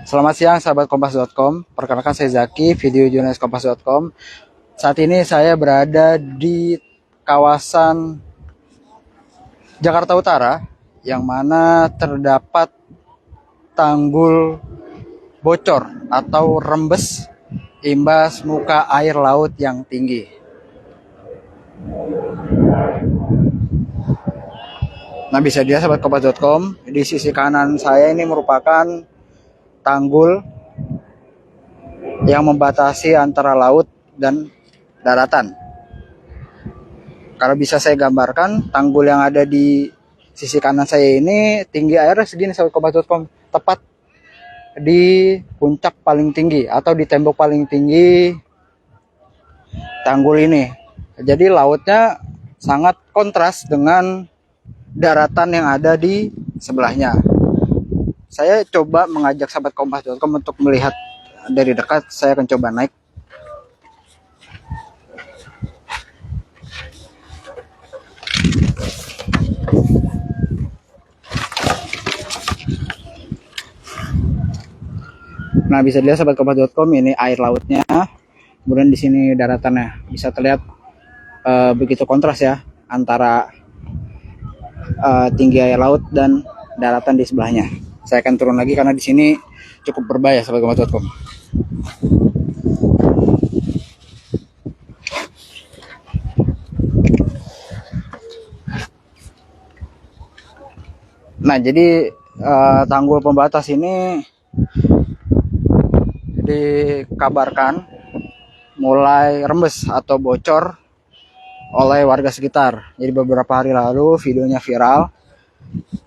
Selamat siang sahabat kompas.com. Perkenalkan saya Zaki, video jurnalis kompas.com. Saat ini saya berada di kawasan Jakarta Utara yang mana terdapat tanggul bocor atau rembes imbas muka air laut yang tinggi. Nah, bisa dilihat sahabat kompas.com, di sisi kanan saya ini merupakan tanggul yang membatasi antara laut dan daratan. Kalau bisa saya gambarkan, tanggul yang ada di sisi kanan saya ini tinggi airnya segini sahabat kompas.com, tepat di puncak paling tinggi atau di tembok paling tinggi tanggul ini. Jadi lautnya sangat kontras dengan daratan yang ada di sebelahnya. Saya coba mengajak sahabat kompas.com untuk melihat dari dekat. Saya akan coba naik. Nah, bisa dilihat sahabat kompas.com, ini air lautnya. Kemudian di sini daratannya. Bisa terlihat begitu kontras ya antara tinggi air laut dan daratan di sebelahnya. Saya akan turun lagi karena di sini cukup berbahaya sahabat kompas.com. Nah, jadi tanggul pembatas ini dikabarkan mulai rembes atau bocor oleh warga sekitar. Jadi beberapa hari lalu videonya viral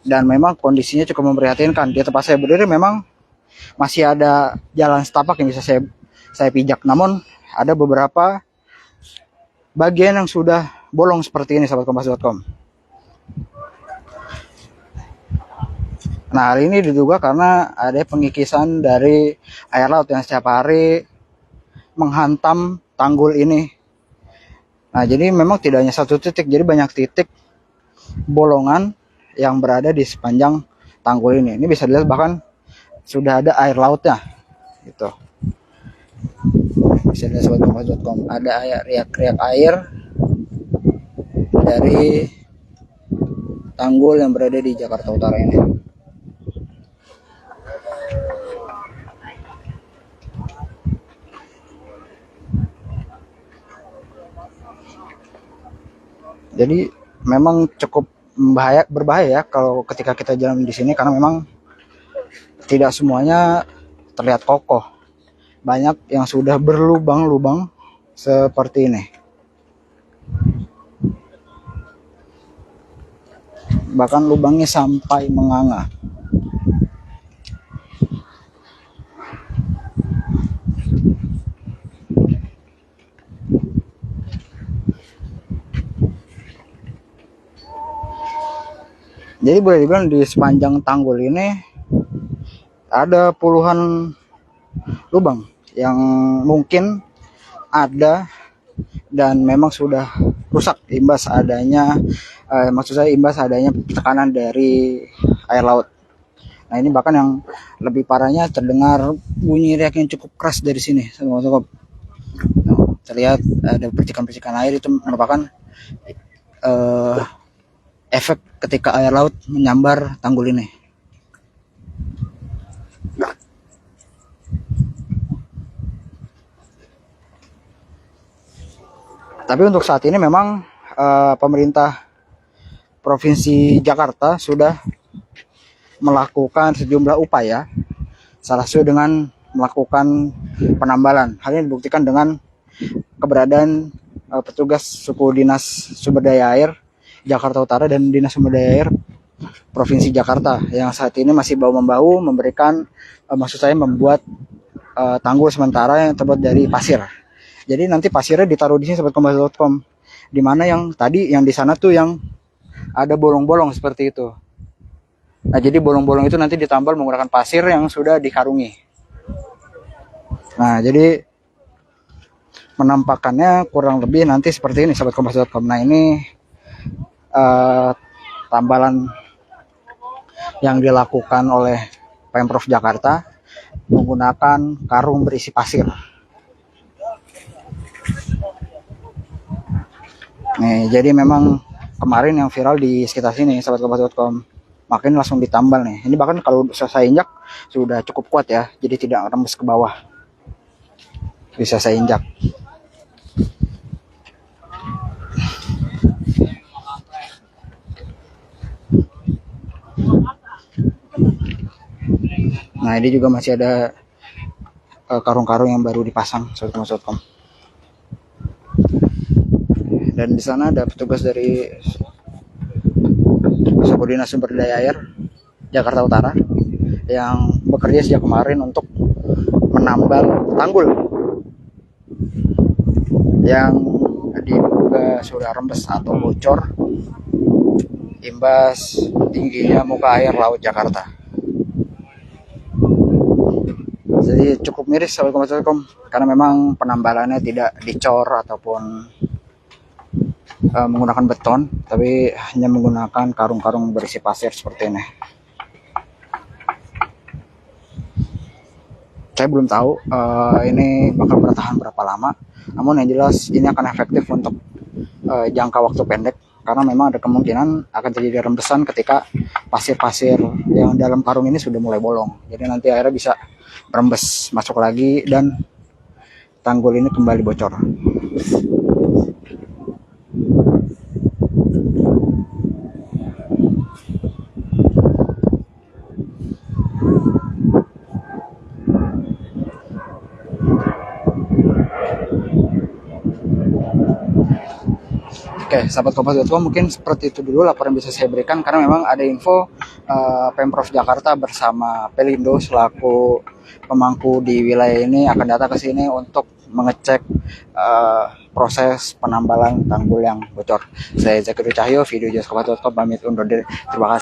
dan memang kondisinya cukup memprihatinkan. Di tempat saya berdiri memang masih ada jalan setapak yang bisa saya pijak, namun ada beberapa bagian yang sudah bolong seperti ini sahabat kompas.com. Nah, hari ini diduga karena ada pengikisan dari air laut yang setiap hari menghantam tanggul ini. Nah, jadi memang tidak hanya satu titik, jadi banyak titik bolongan yang berada di sepanjang tanggul ini. Ini bisa dilihat bahkan sudah ada air lautnya. Gitu. Bisa dilihat sahabat kompas.com, ada riak-riak air dari tanggul yang berada di Jakarta Utara ini. Jadi memang cukup berbahaya kalau ketika kita jalan di sini karena memang tidak semuanya terlihat kokoh. Banyak yang sudah berlubang-lubang seperti ini. Bahkan lubangnya sampai menganga. Jadi boleh dibilang di sepanjang tanggul ini ada puluhan lubang yang mungkin ada dan memang sudah rusak imbas adanya imbas adanya tekanan dari air laut. Nah, ini bahkan yang lebih parahnya terdengar bunyi riak yang cukup keras dari sini. Terlihat ada percikan-percikan air, itu merupakan efek ketika air laut menyambar tanggul ini. Tapi untuk saat ini memang pemerintah Provinsi Jakarta sudah melakukan sejumlah upaya, salah satu dengan melakukan penambalan. Hal ini dibuktikan dengan keberadaan petugas suku dinas sumber daya air Jakarta Utara dan dinas sumber daya air Provinsi Jakarta yang saat ini masih bahu-membahu memberikan membuat tanggul sementara yang terbuat dari pasir. Jadi nanti pasirnya ditaruh di sini sahabat kompas.com, di mana yang tadi yang di sana tuh yang ada bolong-bolong seperti itu. Nah, jadi bolong-bolong itu nanti ditambal menggunakan pasir yang sudah dikarungi. Nah, jadi menampakkannya kurang lebih nanti seperti ini sahabat kompas.com. Nah, ini tambalan yang dilakukan oleh Pemprov Jakarta menggunakan karung berisi pasir. Nih, jadi memang kemarin yang viral di sekitar sini, sahabat kompas.com, makin langsung ditambal nih. Ini bahkan kalau saya injak sudah cukup kuat ya, jadi tidak rembes ke bawah. Bisa saya injak. Nah, ini juga masih ada karung-karung yang baru dipasang, sahabat kompas.com. Dan di sana ada petugas dari Subordinat Sumber Daya Air Jakarta Utara yang bekerja sejak kemarin untuk menambal tanggul yang diduga sudah rembes atau bocor imbas tingginya muka air laut Jakarta. Jadi cukup miris sahabat kompas.com karena memang penambalannya tidak dicor ataupun menggunakan beton, tapi hanya menggunakan karung-karung berisi pasir seperti ini. Saya belum tahu ini bakal bertahan berapa lama, namun yang jelas ini akan efektif untuk jangka waktu pendek karena memang ada kemungkinan akan terjadi rembesan ketika pasir-pasir yang dalam karung ini sudah mulai bolong. Jadi nanti airnya bisa rembes masuk lagi dan tanggul ini kembali bocor. Oke, sahabat kompas.com, mungkin seperti itu dulu laporan bisa saya berikan karena memang ada info Pemprov Jakarta bersama Pelindo selaku pemangku di wilayah ini akan datang ke sini untuk mengecek proses penambalan tanggul yang bocor. Saya Zakir Cahyo, video kompas.com pamit undur diri. Terima kasih.